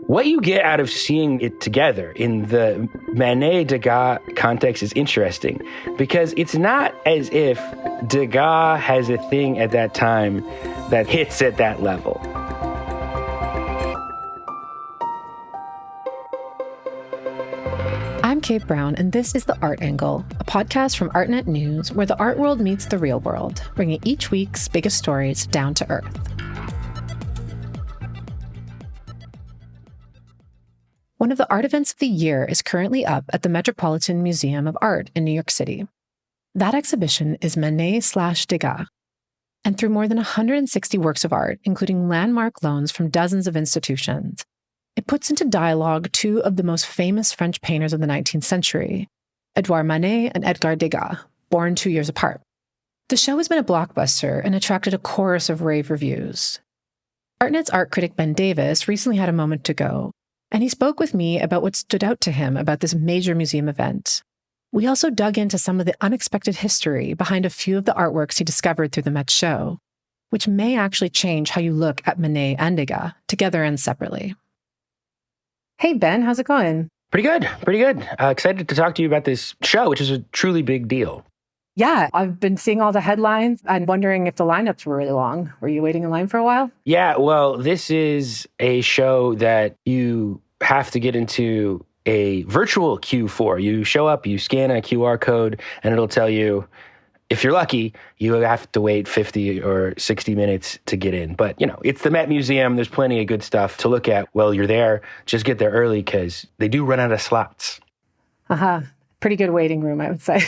What you get out of seeing it together in the Manet-Degas context is interesting because it's not as if Degas has a thing at that time that hits at that level. I'm Kate Brown, and this is The Art Angle, a podcast from Artnet News where the art world meets the real world, bringing each week's biggest stories down to earth. One of the art events of the year is currently up at the Metropolitan Museum of Art in New York City. That exhibition is Manet/Degas, and through more than 160 works of art, including landmark loans from dozens of institutions, it puts into dialogue two of the most famous French painters of the 19th century, Édouard Manet and Edgar Degas, born 2 years apart. The show has been a blockbuster and attracted a chorus of rave reviews. Artnet's art critic Ben Davis recently had a moment to go, and he spoke with me about what stood out to him about this major museum event. We also dug into some of the unexpected history behind a few of the artworks he discovered through the Met show, which may actually change how you look at Manet and Degas, together and separately. Hey, Ben, how's it going? Pretty good. Excited to talk to you about this show, which is a truly big deal. Yeah, I've been seeing all the headlines and wondering if the lineups were really long. Were you waiting in line for a while? Yeah, well, this is a show that you have to get into a virtual queue for. You show up, you scan a QR code, and it'll tell you, if you're lucky, you have to wait 50 or 60 minutes to get in. But, it's the Met Museum. There's plenty of good stuff to look at while you're there. Just get there early because they do run out of slots. Pretty good waiting room, I would say.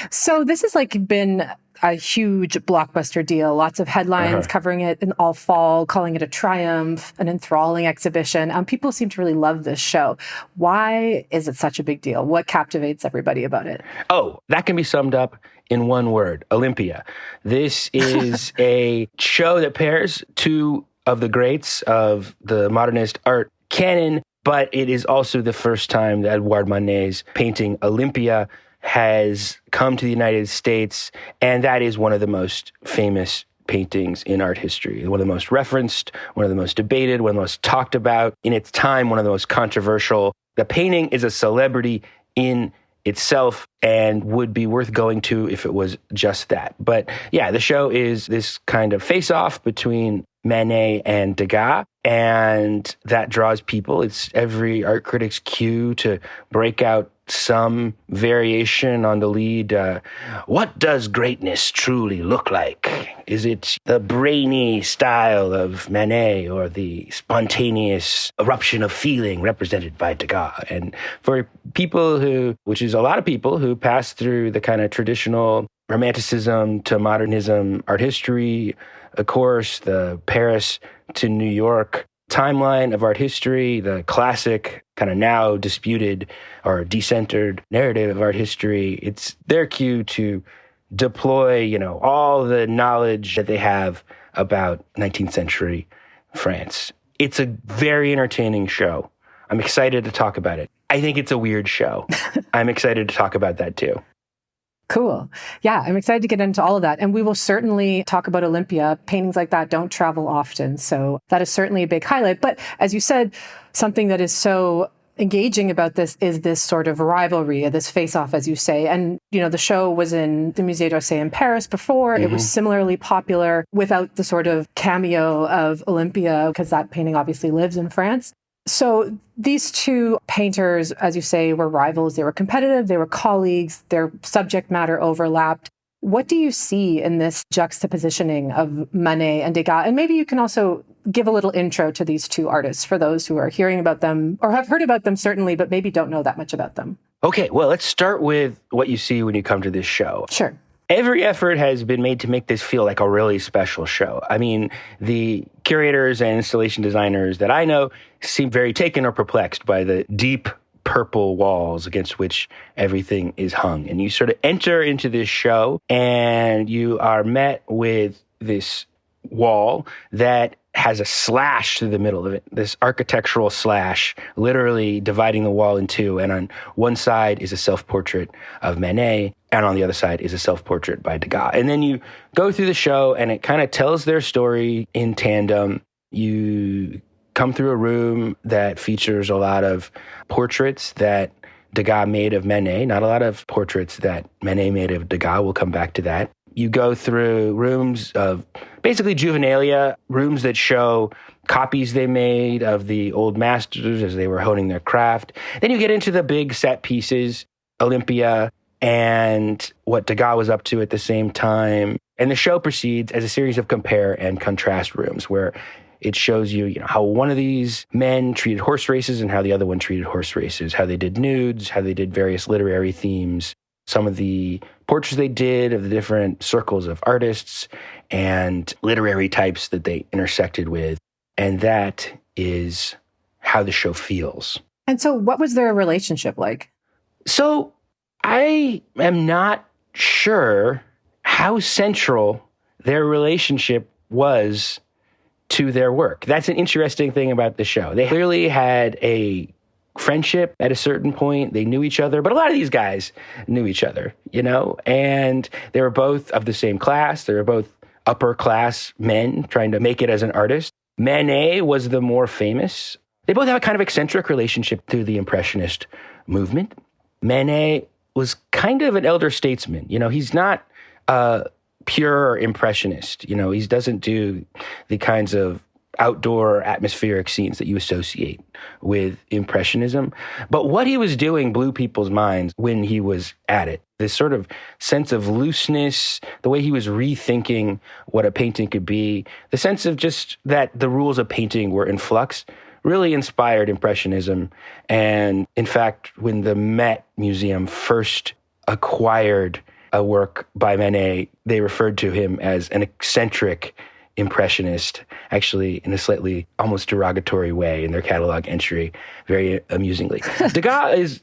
So this has been a huge blockbuster deal. Lots of headlines covering it in all fall, calling it a triumph, an enthralling exhibition. People seem to really love this show. Why is it such a big deal? What captivates everybody about it? Oh, that can be summed up in one word: Olympia. This is a show that pairs two of the greats of the modernist art canon, but it is also the first time that Édouard Manet's painting Olympia has come to the United States, and that is one of the most famous paintings in art history. One of the most referenced, one of the most debated, one of the most talked about in its time, one of the most controversial. The painting is a celebrity in itself and would be worth going to if it was just that. But yeah, the show is this kind of face-off between Manet and Degas, and that draws people. It's every art critic's cue to break out some variation on the lead. What does greatness truly look like? Is it the brainy style of Manet or the spontaneous eruption of feeling represented by Degas? And for people which is a lot of people who pass through the kind of traditional Romanticism to modernism art history, of course, the Paris to New York timeline of art history, the classic kind of now disputed or decentered narrative of art history, it's their cue to deploy, all the knowledge that they have about 19th century France. It's a very entertaining show. I'm excited to talk about it. I think it's a weird show. I'm excited to talk about that too. Cool. Yeah, I'm excited to get into all of that. And we will certainly talk about Olympia. Paintings like that don't travel often. So that is certainly a big highlight. But as you said, something that is so engaging about this is this sort of rivalry, this face-off, as you say. And, the show was in the Musée d'Orsay in Paris before. It was similarly popular without the sort of cameo of Olympia, because that painting obviously lives in France. So these two painters, as you say, were rivals. They were competitive. They were colleagues. Their subject matter overlapped. What do you see in this juxtapositioning of Manet and Degas? And maybe you can also give a little intro to these two artists for those who are hearing about them or have heard about them, certainly, but maybe don't know that much about them. Okay, well, let's start with what you see when you come to this show. Sure. Every effort has been made to make this feel like a really special show. I mean, the curators and installation designers that I know seem very taken or perplexed by the deep purple walls against which everything is hung. And you sort of enter into this show and you are met with this wall that has a slash through the middle of it, this architectural slash, literally dividing the wall in two. And on one side is a self-portrait of Manet, and on the other side is a self-portrait by Degas. And then you go through the show, and it kind of tells their story in tandem. You come through a room that features a lot of portraits that Degas made of Manet, not a lot of portraits that Manet made of Degas. We'll come back to that. You go through rooms of basically juvenilia, rooms that show copies they made of the old masters as they were honing their craft. Then you get into the big set pieces, Olympia, and what Degas was up to at the same time. And the show proceeds as a series of compare and contrast rooms where it shows you, how one of these men treated horse races and how the other one treated horse races, how they did nudes, how they did various literary themes, some of the portraits they did of the different circles of artists and literary types that they intersected with. And that is how the show feels. And so what was their relationship like? So I am not sure how central their relationship was to their work. That's an interesting thing about the show. They clearly had a friendship at a certain point. They knew each other, but a lot of these guys knew each other, and they were both of the same class. They were both upper class men trying to make it as an artist. Manet was the more famous. They both have a kind of eccentric relationship through the Impressionist movement. Manet was kind of an elder statesman. He's not a pure impressionist. He doesn't do the kinds of outdoor atmospheric scenes that you associate with Impressionism. But what he was doing blew people's minds when he was at it. This sort of sense of looseness, the way he was rethinking what a painting could be, the sense of just that the rules of painting were in flux, really inspired Impressionism. And in fact, when the Met Museum first acquired a work by Manet, they referred to him as an eccentric impressionist, actually in a slightly almost derogatory way in their catalog entry, very amusingly. Degas is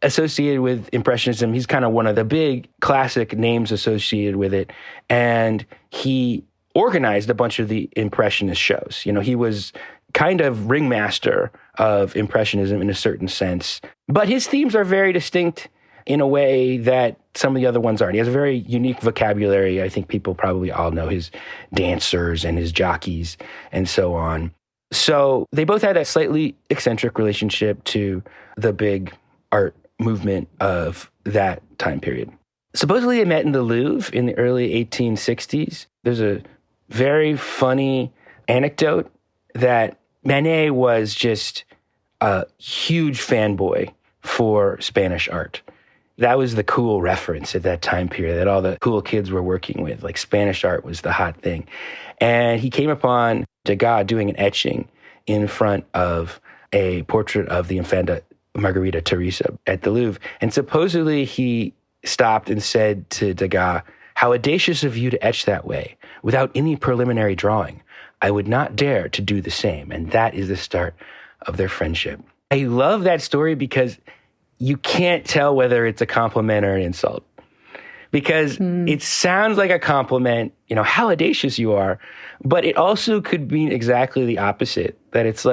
associated with Impressionism. He's kind of one of the big classic names associated with it. And he organized a bunch of the Impressionist shows. He was kind of ringmaster of Impressionism in a certain sense. But his themes are very distinct in a way that some of the other ones aren't. He has a very unique vocabulary. I think people probably all know his dancers and his jockeys and so on. So they both had a slightly eccentric relationship to the big art movement of that time period. Supposedly they met in the Louvre in the early 1860s. There's a very funny anecdote that Manet was just a huge fanboy for Spanish art. That was the cool reference at that time period that all the cool kids were working with. Spanish art was the hot thing. And he came upon Degas doing an etching in front of a portrait of the Infanta Margarita Teresa at the Louvre. And supposedly he stopped and said to Degas, "How audacious of you to etch that way, without any preliminary drawing. I would not dare to do the same." And that is the start of their friendship. I love that story because you can't tell whether it's a compliment or an insult, because it sounds like a compliment, how audacious you are, but it also could mean exactly the opposite, that it's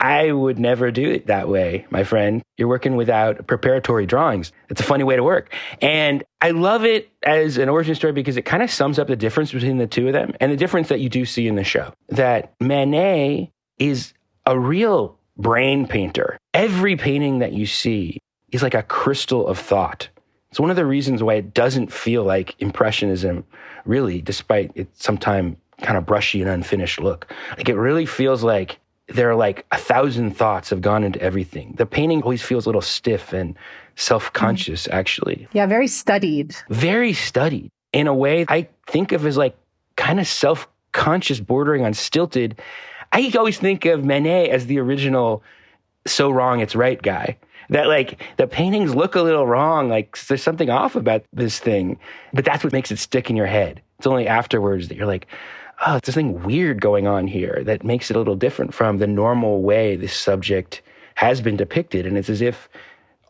I would never do it that way, my friend. You're working without preparatory drawings. It's a funny way to work. And I love it as an origin story because it kind of sums up the difference between the two of them and the difference that you do see in the show, that Manet is a real brain painter. Every painting that you see is like a crystal of thought. It's one of the reasons why it doesn't feel like Impressionism, really, despite its sometimes kind of brushy and unfinished look. It really feels like there are 1,000 thoughts have gone into everything. The painting always feels a little stiff and self-conscious, actually. Yeah, very studied. Very studied. In a way I think of as kind of self-conscious, bordering on stilted. I always think of Manet as the original so wrong it's right guy. That the paintings look a little wrong, there's something off about this thing, but that's what makes it stick in your head. It's only afterwards that you're oh, it's this thing weird going on here that makes it a little different from the normal way this subject has been depicted. And it's as if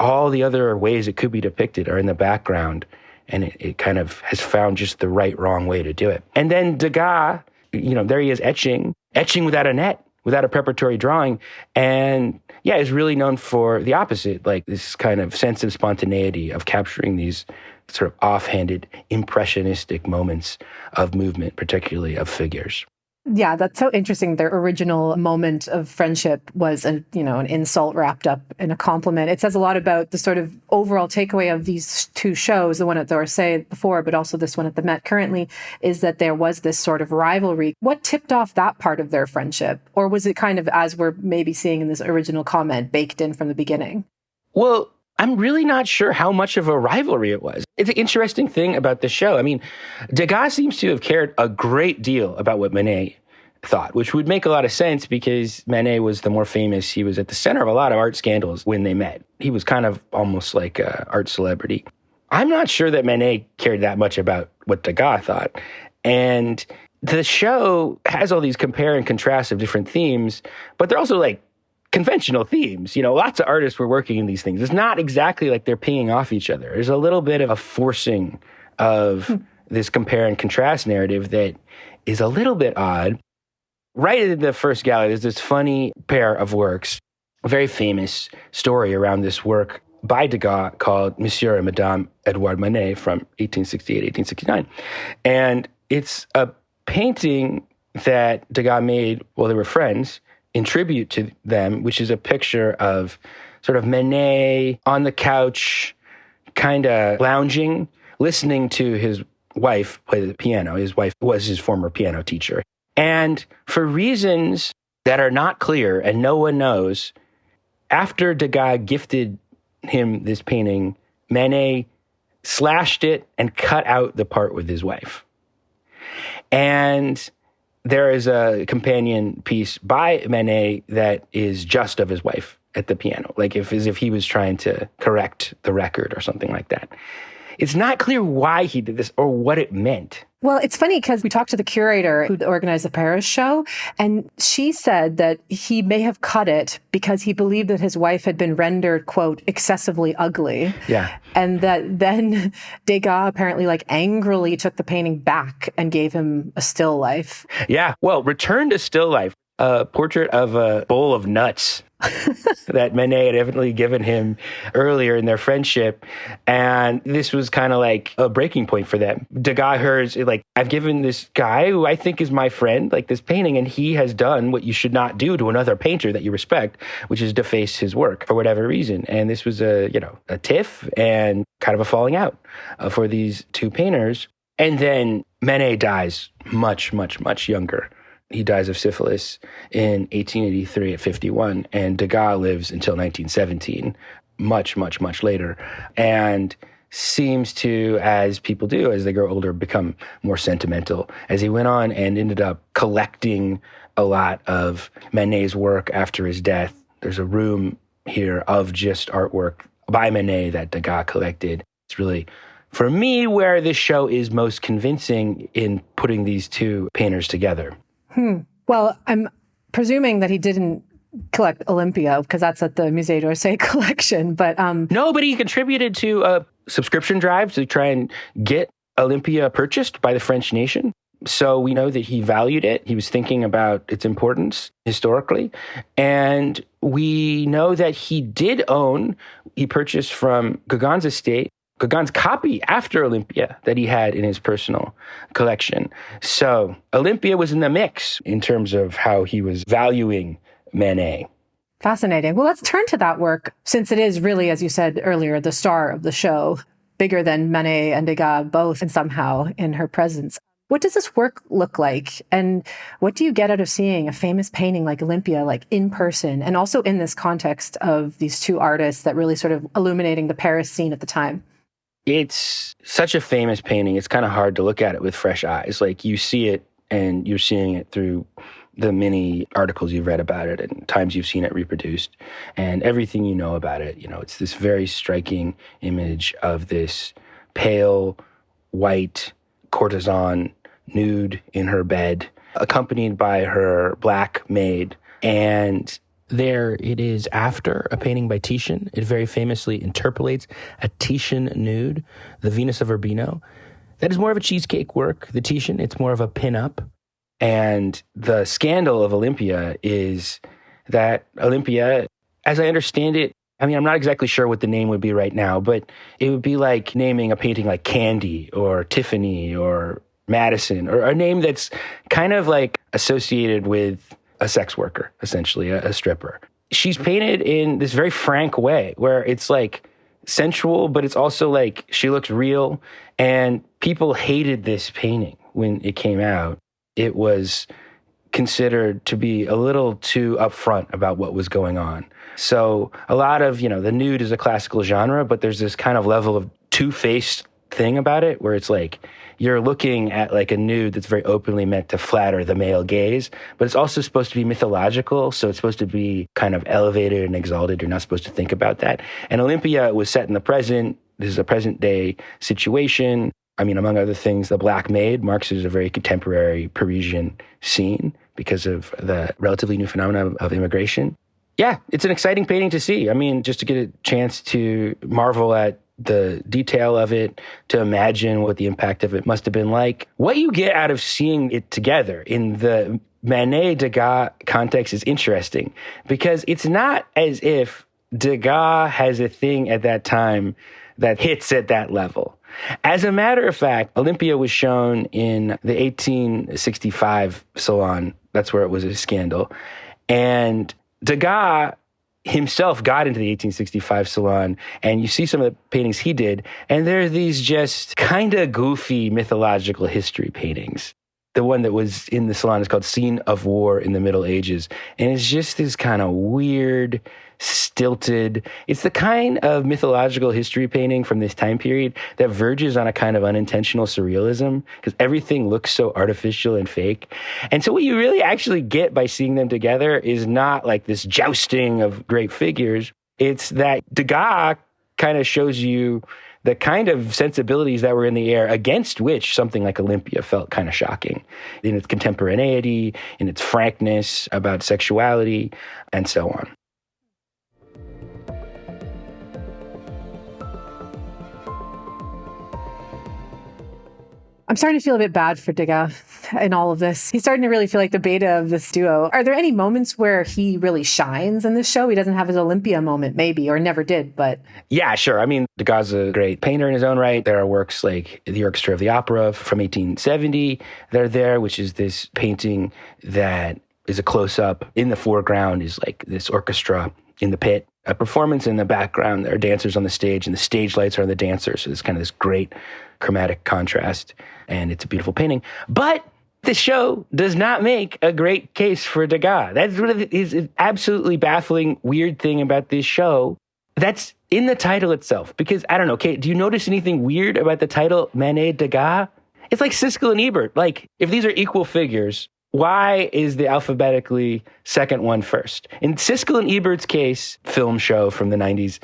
all the other ways it could be depicted are in the background, and it kind of has found just the right, wrong way to do it. And then Degas, there he is etching, etching without a net, without a preparatory drawing. And yeah, is really known for the opposite, like this kind of sense of spontaneity of capturing these sort of offhanded, impressionistic moments of movement, particularly of figures. Yeah, that's so interesting. Their original moment of friendship was an insult wrapped up in a compliment. It says a lot about the sort of overall takeaway of these two shows, the one at the Orsay before, but also this one at the Met currently, is that there was this sort of rivalry. What tipped off that part of their friendship? Or was it kind of, as we're maybe seeing in this original comment, baked in from the beginning? Well, I'm really not sure how much of a rivalry it was. It's an interesting thing about the show. I mean, Degas seems to have cared a great deal about what Manet thought, which would make a lot of sense because Manet was the more famous. He was at the center of a lot of art scandals when they met. He was kind of almost like an art celebrity. I'm not sure that Manet cared that much about what Degas thought. And the show has all these compare and contrast of different themes, but they're also like conventional themes. Lots of artists were working in these things. It's not exactly like they're pinging off each other. There's a little bit of a forcing of this compare and contrast narrative that is a little bit odd. Right in the first gallery, there's this funny pair of works, a very famous story around this work by Degas called Monsieur and Madame Édouard Manet from 1868, 1869. And it's a painting that Degas made while they were friends, in tribute to them, which is a picture of sort of Manet on the couch, kind of lounging, listening to his wife play the piano. His wife was his former piano teacher. And for reasons that are not clear and no one knows, after Degas gifted him this painting, Manet slashed it and cut out the part with his wife. And there is a companion piece by Manet that is just of his wife at the piano, as if he was trying to correct the record or something like that. It's not clear why he did this or what it meant. Well, it's funny because we talked to the curator who organized the Paris show, and she said that he may have cut it because he believed that his wife had been rendered, quote, excessively ugly. Yeah. And that then Degas apparently angrily took the painting back and gave him a still life. Yeah. Well, return to still life, a portrait of a bowl of nuts that Manet had evidently given him earlier in their friendship. And this was kind of like a breaking point for them. Degas hears, I've given this guy who I think is my friend, this painting, and he has done what you should not do to another painter that you respect, which is deface his work for whatever reason. And this was a tiff and kind of a falling out for these two painters. And then Manet dies much, much, much younger. He dies of syphilis in 1883 at 51, and Degas lives until 1917, much, much, much later, and seems to, as people do as they grow older, become more sentimental, as he went on and ended up collecting a lot of Manet's work after his death. There's a room here of just artwork by Manet that Degas collected. It's really, for me, where this show is most convincing in putting these two painters together. Well, I'm presuming that he didn't collect Olympia because that's at the Musée d'Orsay collection, but... No, but he contributed to a subscription drive to try and get Olympia purchased by the French nation. So we know that he valued it. He was thinking about its importance historically. And we know that he purchased from Gauguin's estate, Gauguin's copy after Olympia that he had in his personal collection. So Olympia was in the mix in terms of how he was valuing Manet. Fascinating. Well, let's turn to that work, since it is really, as you said earlier, the star of the show, bigger than Manet and Degas both, and somehow in her presence. What does this work look like? And what do you get out of seeing a famous painting like Olympia, in person, and also in this context of these two artists that really sort of illuminating the Paris scene at the time? It's such a famous painting. It's kind of hard to look at it with fresh eyes. You see it and you're seeing it through the many articles you've read about it and times you've seen it reproduced and everything you know about it. It's this very striking image of this pale, white courtesan nude in her bed, accompanied by her black maid. And there it is after a painting by Titian. It very famously interpolates a Titian nude, the Venus of Urbino. That is more of a cheesecake work, the Titian. It's more of a pin-up. And the scandal of Olympia is that Olympia, as I understand it, I mean, I'm not exactly sure what the name would be right now, but it would be like naming a painting like Candy or Tiffany or Madison, or a name that's kind of like associated with a sex worker, essentially, a stripper. She's painted in this very frank way where it's like sensual, but it's also like she looks real. And people hated this painting when it came out. It was considered to be a little too upfront about what was going on. So a lot of, the nude is a classical genre, but there's this kind of level of two-faced thing about it where it's like you're looking at like a nude that's very openly meant to flatter the male gaze, but it's also supposed to be mythological. So it's supposed to be kind of elevated and exalted. You're not supposed to think about that. And Olympia was set in the present. This is a present day situation. I mean, among other things, the Black Maid marks as a very contemporary Parisian scene because of the relatively new phenomenon of immigration. Yeah, it's an exciting painting to see. I mean, just to get a chance to marvel at the detail of it, to imagine what the impact of it must have been like. What you get out of seeing it together in the Manet-Degas context is interesting because it's not as if Degas has a thing at that time that hits at that level. As a matter of fact, Olympia was shown in the 1865 Salon. That's where it was a scandal. And Degas himself got into the 1865 Salon, and you see some of the paintings he did, and they're these just kind of goofy mythological history paintings. The one that was in the Salon is called Scene of War in the Middle Ages, and it's just this kind of weird, stilted. It's the kind of mythological history painting from this time period that verges on a kind of unintentional surrealism because everything looks so artificial and fake. And so what you really actually get by seeing them together is not like this jousting of great figures. It's that Degas kind of shows you the kind of sensibilities that were in the air against which something like Olympia felt kind of shocking in its contemporaneity, in its frankness about sexuality, and so on. I'm starting to feel a bit bad for Degas in all of this. He's starting to really feel like the beta of this duo. Are there any moments where he really shines in this show? He doesn't have his Olympia moment, maybe, or never did, but... Yeah, sure. I mean, Degas is a great painter in his own right. There are works like The Orchestra of the Opera from 1870 that are there, which is this painting that is a close-up. In the foreground is like this orchestra in the pit. A performance in the background, there are dancers on the stage, and the stage lights are on the dancers. So there's kind of this great chromatic contrast, and it's a beautiful painting. But the show does not make a great case for Degas. That's what is an absolutely baffling, weird thing about this show. That's in the title itself. Because, I don't know, Kate, do you notice anything weird about the title, Manet Degas? It's like Siskel and Ebert. Like, if these are equal figures, why is the alphabetically second one first? In Siskel and Ebert's case, film show from the 90s,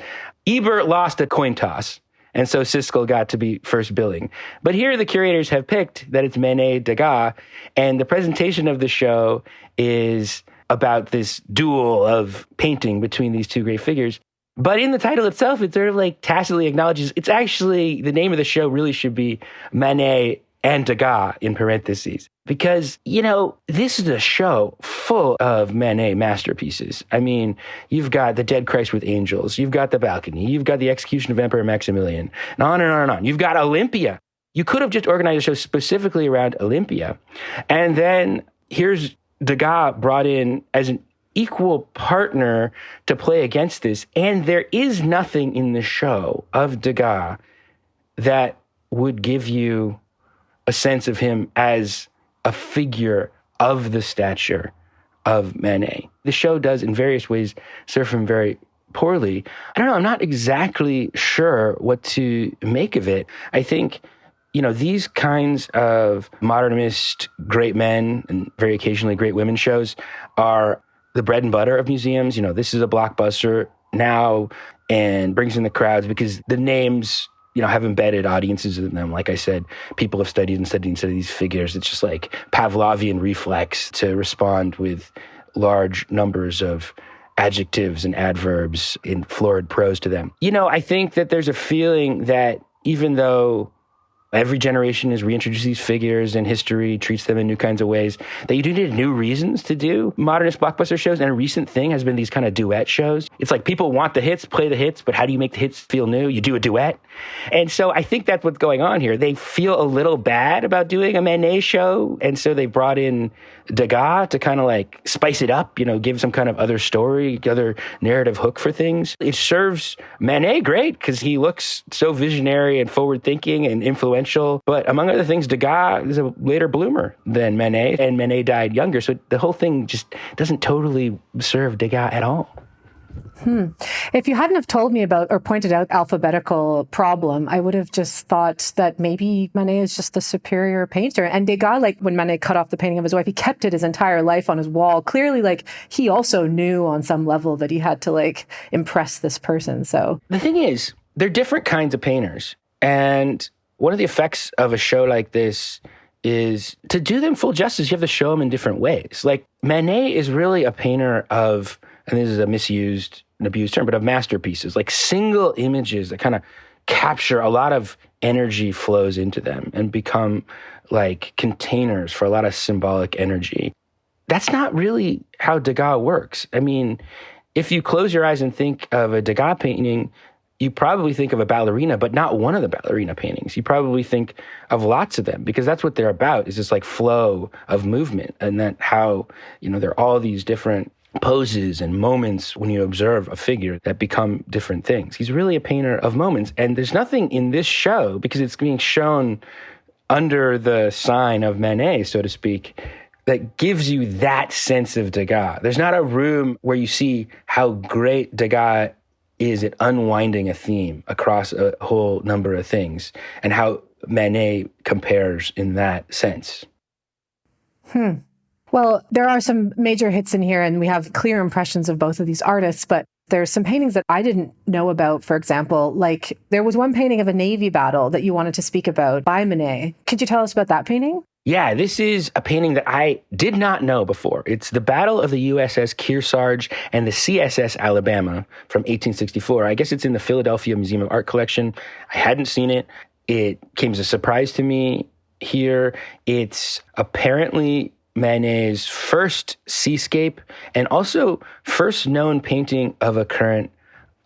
Ebert lost a coin toss, and so Siskel got to be first billing. But here the curators have picked that it's Manet Degas, and the presentation of the show is about this duel of painting between these two great figures. But in the title itself, it sort of like tacitly acknowledges it's actually, the name of the show really should be Manet and Degas in parentheses. Because, this is a show full of Manet masterpieces. I mean, you've got The Dead Christ with Angels, you've got The Balcony, you've got The Execution of Emperor Maximilian, and on and on and on. You've got Olympia. You could have just organized a show specifically around Olympia. And then here's Degas brought in as an equal partner to play against this. And there is nothing in the show of Degas that would give you a sense of him as a figure of the stature of Manet. The show does, in various ways, serve him very poorly. I don't know, I'm not exactly sure what to make of it. I think, these kinds of modernist great men and very occasionally great women shows are the bread and butter of museums. This is a blockbuster now and brings in the crowds because the names have embedded audiences in them. Like I said, people have studied these figures. It's just like Pavlovian reflex to respond with large numbers of adjectives and adverbs in florid prose to them. I think that there's a feeling that even though Every generation is reintroduced these figures in history, treats them in new kinds of ways. That you do need new reasons to do modernist blockbuster shows. And a recent thing has been these kind of duet shows. It's like people want the hits, play the hits, but how do you make the hits feel new? You do a duet. And so I think that's what's going on here. They feel a little bad about doing a Manet show. And so they brought in Degas to kind of like spice it up, give some kind of other story, other narrative hook for things. It serves Manet great because he looks so visionary and forward-thinking and influential. But among other things, Degas is a later bloomer than Manet, and Manet died younger. So the whole thing just doesn't totally serve Degas at all. If you hadn't have told me about or pointed out alphabetical problem, I would have just thought that maybe Manet is just the superior painter. And Degas, like when Manet cut off the painting of his wife, he kept it his entire life on his wall. Clearly, like he also knew on some level that he had to like impress this person. So the thing is, they're different kinds of painters. And one of the effects of a show like this is to do them full justice, you have to show them in different ways. Like Manet is really a painter of, and this is a misused and abused term, but of masterpieces, like single images that kind of capture a lot of energy flows into them and become like containers for a lot of symbolic energy. That's not really how Degas works. I mean, if you close your eyes and think of a Degas painting, you probably think of a ballerina, but not one of the ballerina paintings. You probably think of lots of them because that's what they're about, is this like flow of movement, and that how, there are all these different poses and moments when you observe a figure that become different things. He's really a painter of moments. And there's nothing in this show, because it's being shown under the sign of Manet, so to speak, that gives you that sense of Degas. There's not a room where you see how great Degas is at unwinding a theme across a whole number of things, and how Manet compares in that sense. Well, there are some major hits in here, and we have clear impressions of both of these artists, but there's some paintings that I didn't know about, for example. Like, there was one painting of a Navy battle that you wanted to speak about by Manet. Could you tell us about that painting? Yeah, this is a painting that I did not know before. It's the Battle of the USS Kearsarge and the CSS Alabama from 1864. I guess it's in the Philadelphia Museum of Art collection. I hadn't seen it. It came as a surprise to me here. It's apparently Manet's first seascape and also first known painting of a current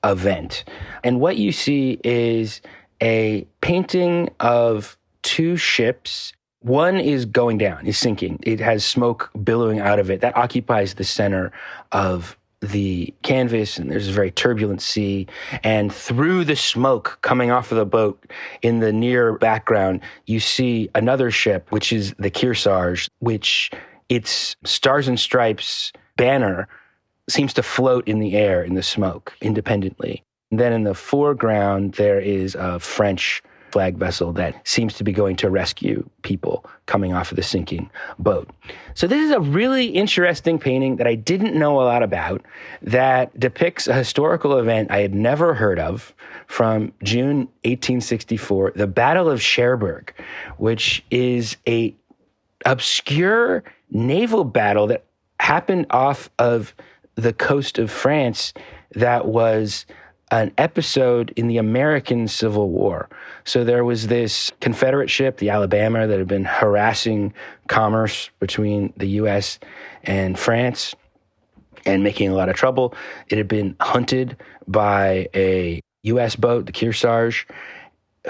event. And what you see is a painting of two ships. One is going down, is sinking. It has smoke billowing out of it. That occupies the center of the canvas, and there's a very turbulent sea. And through the smoke coming off of the boat in the near background, you see another ship, which is the Kearsarge, which its Stars and Stripes banner seems to float in the air in the smoke independently. And then in the foreground, there is a French flag vessel that seems to be going to rescue people coming off of the sinking boat. So this is a really interesting painting that I didn't know a lot about, that depicts a historical event I had never heard of from June 1864, the Battle of Cherbourg, which is a obscure naval battle that happened off of the coast of France that was an episode in the American Civil War. So there was this Confederate ship, the Alabama, that had been harassing commerce between the U.S. and France and making a lot of trouble. It had been hunted by a U.S. boat, the Kearsarge,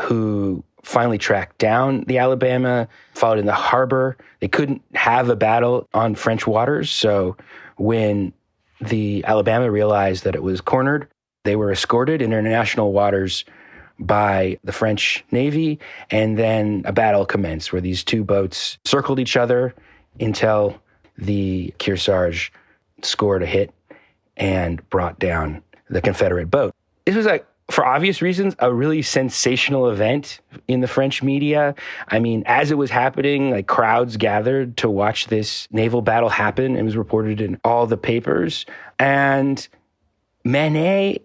who finally tracked down the Alabama, followed in the harbor. They couldn't have a battle on French waters, so when the Alabama realized that it was cornered, they were escorted in international waters by the French Navy, and then a battle commenced where these two boats circled each other until the Kearsarge scored a hit and brought down the Confederate boat. This was, for obvious reasons, a really sensational event in the French media. I mean, as it was happening, crowds gathered to watch this naval battle happen. It was reported in all the papers. And Manet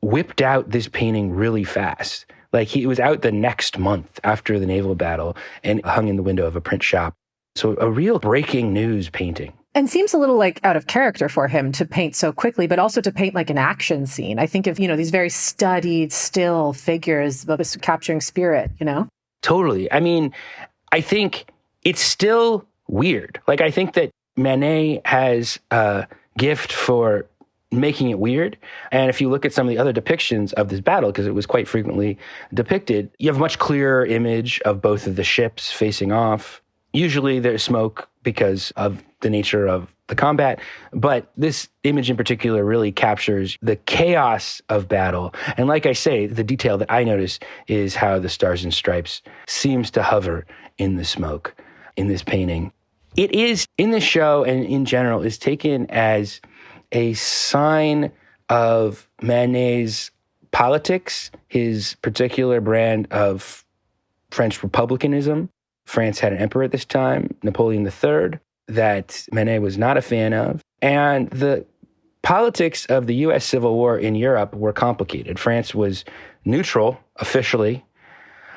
whipped out this painting really fast. He was out the next month after the naval battle and hung in the window of a print shop. So a real breaking news painting. And seems a little out of character for him to paint so quickly, but also to paint an action scene. I think of, these very studied, still figures, but capturing spirit, Totally. I mean, I think it's still weird. Like, I think that Manet has a gift for making it weird. And if you look at some of the other depictions of this battle, because it was quite frequently depicted, you have a much clearer image of both of the ships facing off. Usually there's smoke because of the nature of the combat, but this image in particular really captures the chaos of battle. And like I say, the detail that I notice is how the Stars and Stripes seems to hover in the smoke in this painting. It is, in the show and in general, is taken as a sign of Manet's politics, his particular brand of French republicanism. France had an emperor at this time, Napoleon III, that Manet was not a fan of. And the politics of the U.S. Civil War in Europe were complicated. France was neutral, officially,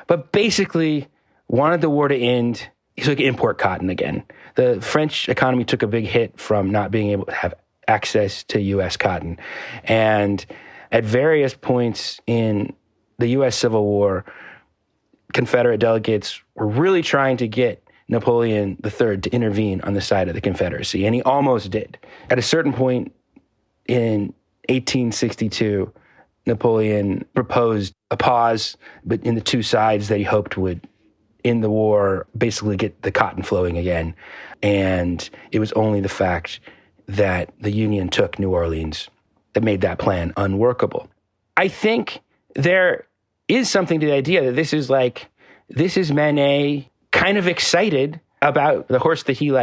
but basically wanted the war to end so he could import cotton again. The French economy took a big hit from not being able to have access to U.S. cotton. And at various points in the U.S. Civil War, Confederate delegates were really trying to get Napoleon III to intervene on the side of the Confederacy, and he almost did. At a certain point in 1862, Napoleon proposed a pause, but in the two sides that he hoped would end the war, basically get the cotton flowing again. And it was only the fact that the Union took New Orleans that made that plan unworkable. I think there is something to the idea that this is Manet kind of excited about the horse that he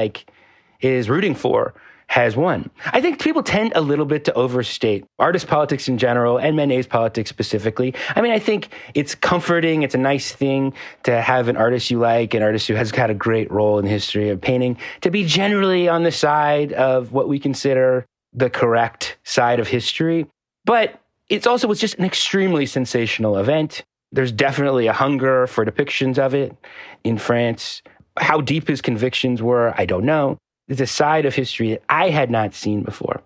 is rooting for has won. I think people tend a little bit to overstate artist politics in general and Manet's politics specifically. I mean, I think it's comforting. It's a nice thing to have an artist you like, an artist who has had a great role in the history of painting, to be generally on the side of what we consider the correct side of history. But it was just an extremely sensational event. There's definitely a hunger for depictions of it in France. How deep his convictions were, I don't know. It's a side of history that I had not seen before.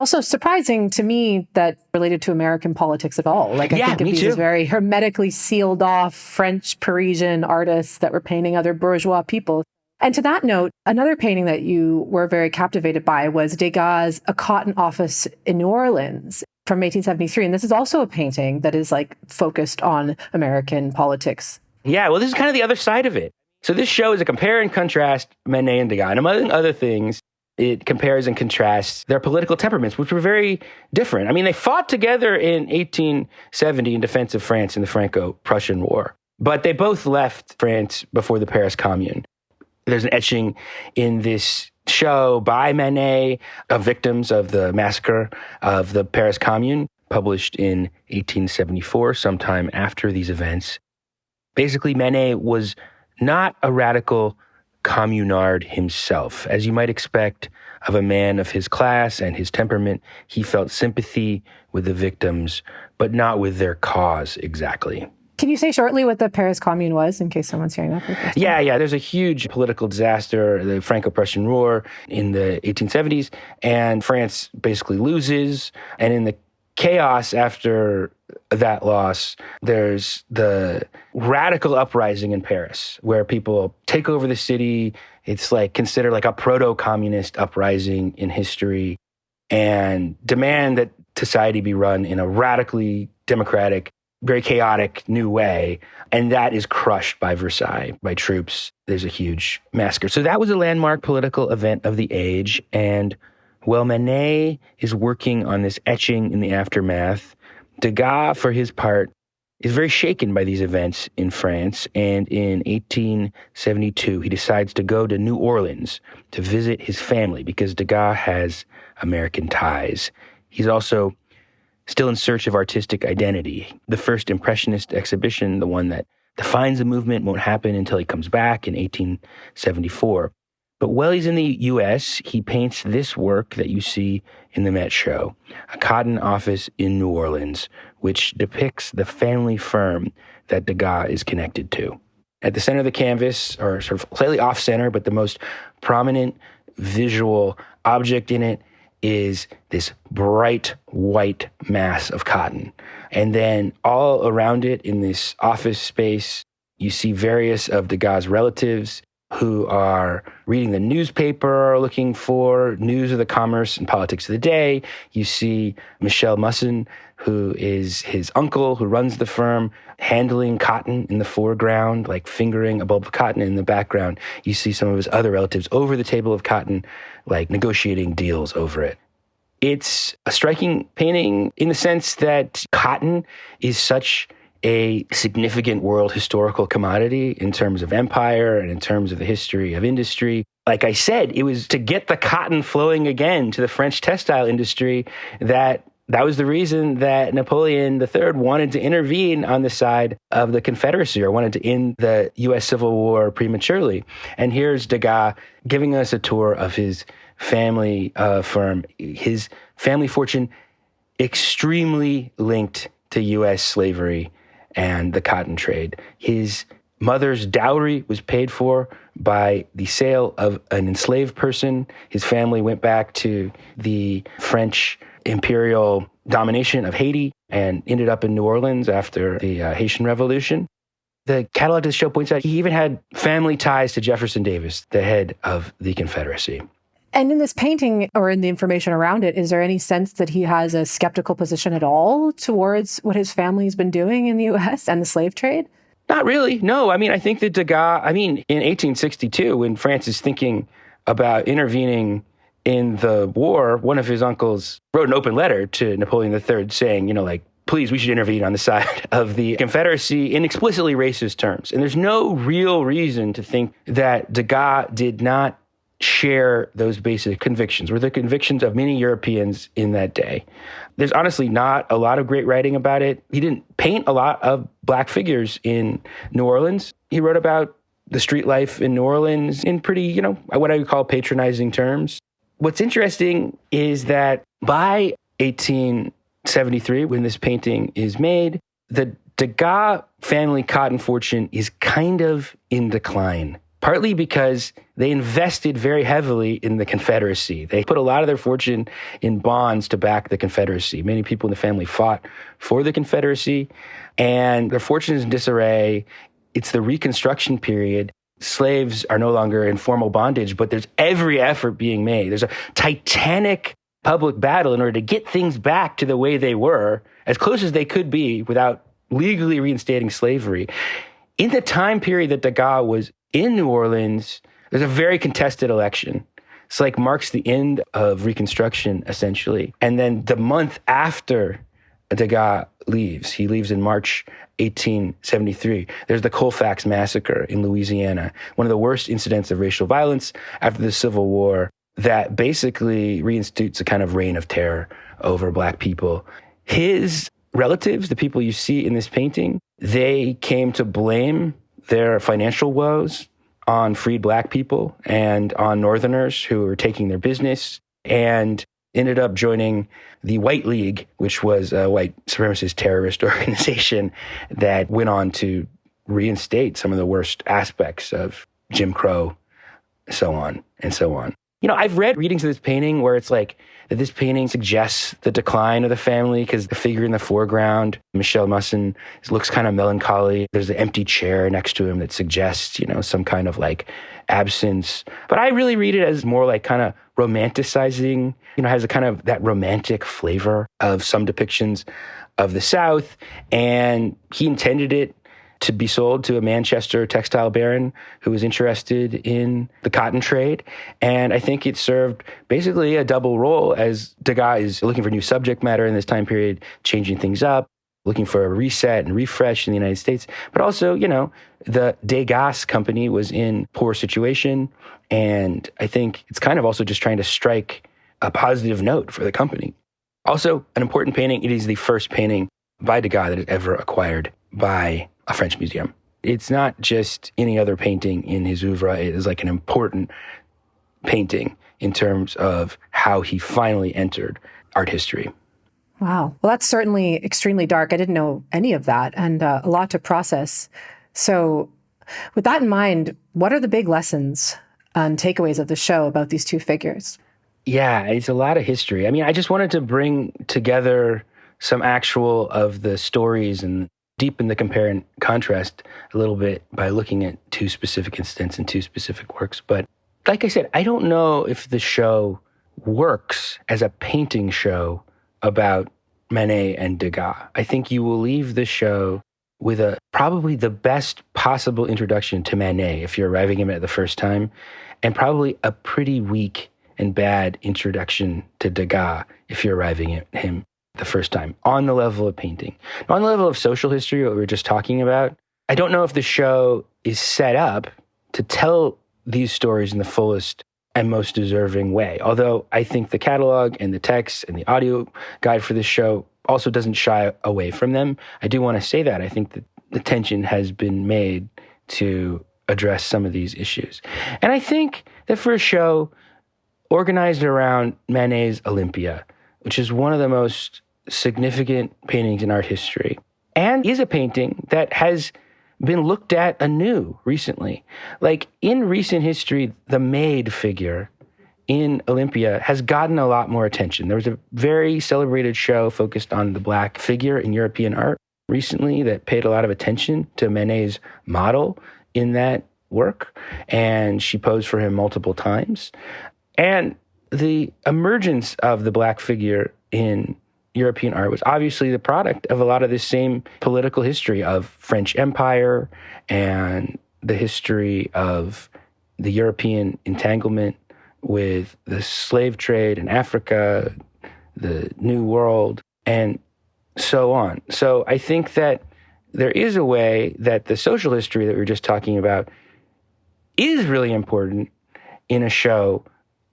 Also surprising to me that related to American politics at all. I think of these as very hermetically sealed off French Parisian artists that were painting other bourgeois people. And to that note, another painting that you were very captivated by was Degas' A Cotton Office in New Orleans from 1873. And this is also a painting that is focused on American politics. Yeah, well, this is kind of the other side of it. So this show is a compare and contrast Manet and Degas. And among other things, it compares and contrasts their political temperaments, which were very different. I mean, they fought together in 1870 in defense of France in the Franco-Prussian War. But they both left France before the Paris Commune. There's an etching in this show by Manet of victims of the massacre of the Paris Commune, published in 1874, sometime after these events. Basically, Manet was not a radical communard himself. As you might expect of a man of his class and his temperament, he felt sympathy with the victims, but not with their cause exactly. Can you say shortly what the Paris Commune was, in case someone's hearing that for the first time? Yeah. There's a huge political disaster, the Franco-Prussian War in the 1870s, and France basically loses. And in the chaos after that loss, there's the radical uprising in Paris, where people take over the city. It's considered a proto-communist uprising in history, and demand that society be run in a radically democratic, very chaotic new way. And that is crushed by Versailles, by troops. There's a huge massacre. So that was a landmark political event of the age. And while Manet is working on this etching in the aftermath, Degas, for his part, is very shaken by these events in France. And in 1872, he decides to go to New Orleans to visit his family because Degas has American ties. He's also still in search of artistic identity. The first Impressionist exhibition, the one that defines the movement, won't happen until he comes back in 1874. But while he's in the U.S., he paints this work that you see in the Met show, A Cotton Office in New Orleans, which depicts the family firm that Degas is connected to. At the center of the canvas, or sort of slightly off-center, but the most prominent visual object in it is this bright white mass of cotton. And then all around it in this office space, You see various of Degas' relatives who are reading the newspaper, looking for news of the commerce and politics of the day. You see Michel Musson, who is his uncle, who runs the firm, handling cotton in the foreground, like fingering a bulb of cotton in the background. You see some of his other relatives over the table of cotton, like negotiating deals over it. It's a striking painting in the sense that cotton is such a significant world historical commodity in terms of empire and in terms of the history of industry. Like I said, it was to get the cotton flowing again to the French textile industry that was the reason that Napoleon III wanted to intervene on the side of the Confederacy, or wanted to end the U.S. Civil War prematurely. And here's Degas giving us a tour of his family firm, his family fortune extremely linked to U.S. slavery and the cotton trade. His mother's dowry was paid for by the sale of an enslaved person. His family went back to the French imperial domination of Haiti and ended up in New Orleans after the Haitian Revolution. The catalog of the show points out he even had family ties to Jefferson Davis, the head of the Confederacy. And in this painting, or in the information around it, is there any sense that he has a skeptical position at all towards what his family's been doing in the U.S. and the slave trade? Not really, no. I mean, I think that Degas, in 1862, when France is thinking about intervening in the war, one of his uncles wrote an open letter to Napoleon III saying, please, we should intervene on the side of the Confederacy in explicitly racist terms. And there's no real reason to think that Degas did not share those basic convictions, were the convictions of many Europeans in that day. There's honestly not a lot of great writing about it. He didn't paint a lot of Black figures in New Orleans. He wrote about the street life in New Orleans in pretty, what I would call patronizing terms. What's interesting is that by 1873, when this painting is made, the Degas family cotton fortune is kind of in decline. Partly because they invested very heavily in the Confederacy. They put a lot of their fortune in bonds to back the Confederacy. Many people in the family fought for the Confederacy, and their fortune is in disarray. It's the Reconstruction period. Slaves are no longer in formal bondage, but there's every effort being made. There's a titanic public battle in order to get things back to the way they were, as close as they could be without legally reinstating slavery. In the time period that Degas was in New Orleans, there's a very contested election. It's like marks the end of Reconstruction, essentially. And then the month after Degas leaves, he leaves in March 1873, there's the Colfax Massacre in Louisiana, one of the worst incidents of racial violence after the Civil War that basically reinstitutes a kind of reign of terror over Black people. His relatives, the people you see in this painting, they came to blame their financial woes on freed Black people and on Northerners who were taking their business, and ended up joining the White League, which was a white supremacist terrorist organization that went on to reinstate some of the worst aspects of Jim Crow, so on and so on. I've read readings of this painting where it's like that this painting suggests the decline of the family because the figure in the foreground, Michel Musson, looks kind of melancholy. There's an empty chair next to him that suggests, some kind of like absence. But I really read it as more like kind of romanticizing, has a kind of that romantic flavor of some depictions of the South. And he intended it to be sold to a Manchester textile baron who was interested in the cotton trade. And I think it served basically a double role, as Degas is looking for new subject matter in this time period, changing things up, looking for a reset and refresh in the United States. But also, the Degas company was in poor situation. And I think it's kind of also just trying to strike a positive note for the company. Also, an important painting, it is the first painting by Degas that is ever acquired by a French museum. It's not just any other painting in his oeuvre. It is like an important painting in terms of how he finally entered art history. Wow. Well, that's certainly extremely dark. I didn't know any of that, and a lot to process. So with that in mind, what are the big lessons and takeaways of the show about these two figures? Yeah, it's a lot of history. I just wanted to bring together some actual of the stories and deepen the compare and contrast a little bit by looking at two specific incidents and two specific works. But like I said, I don't know if the show works as a painting show about Manet and Degas. I think you will leave the show with probably the best possible introduction to Manet if you're arriving at him at the first time, and probably a pretty weak and bad introduction to Degas if you're arriving at him the first time, on the level of painting. On the level of social history, what we were just talking about, I don't know if the show is set up to tell these stories in the fullest and most deserving way. Although I think the catalog and the text and the audio guide for this show also doesn't shy away from them. I do want to say that. I think that attention has been made to address some of these issues. And I think that for a show organized around Manet's Olympia, which is one of the most significant paintings in art history, and is a painting that has been looked at anew recently. Like in recent history, the maid figure in Olympia has gotten a lot more attention. There was a very celebrated show focused on the Black figure in European art recently that paid a lot of attention to Manet's model in that work, and she posed for him multiple times. And the emergence of the Black figure in European art was obviously the product of a lot of this same political history of French Empire and the history of the European entanglement with the slave trade in Africa, the New World, and so on. So I think that there is a way that the social history that we were just talking about is really important in a show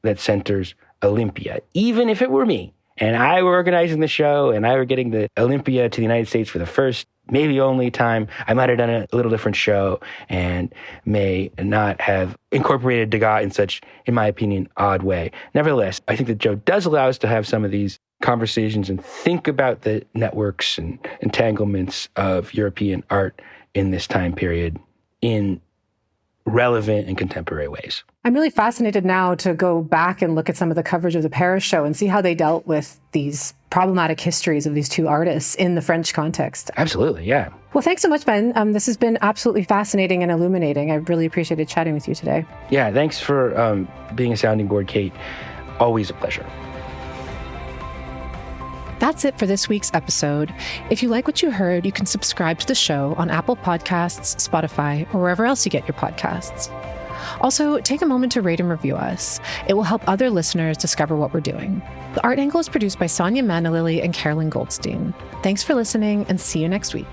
that centers Olympia, even if it were me. And I were organizing the show, and I were getting the Olympia to the United States for the first, maybe only time, I might have done a little different show and may not have incorporated Degas in such, in my opinion, odd way. Nevertheless, I think that Joe does allow us to have some of these conversations and think about the networks and entanglements of European art in this time period in relevant and contemporary ways. I'm really fascinated now to go back and look at some of the coverage of the Paris show and see how they dealt with these problematic histories of these two artists in the French context. Absolutely, yeah. Well, thanks so much, Ben. This has been absolutely fascinating and illuminating. I really appreciated chatting with you today. Yeah, thanks for being a sounding board, Kate. Always a pleasure. That's it for this week's episode. If you like what you heard, you can subscribe to the show on Apple Podcasts, Spotify, or wherever else you get your podcasts. Also, take a moment to rate and review us. It will help other listeners discover what we're doing. The Art Angle is produced by Sonia Manalili and Carolyn Goldstein. Thanks for listening, and see you next week.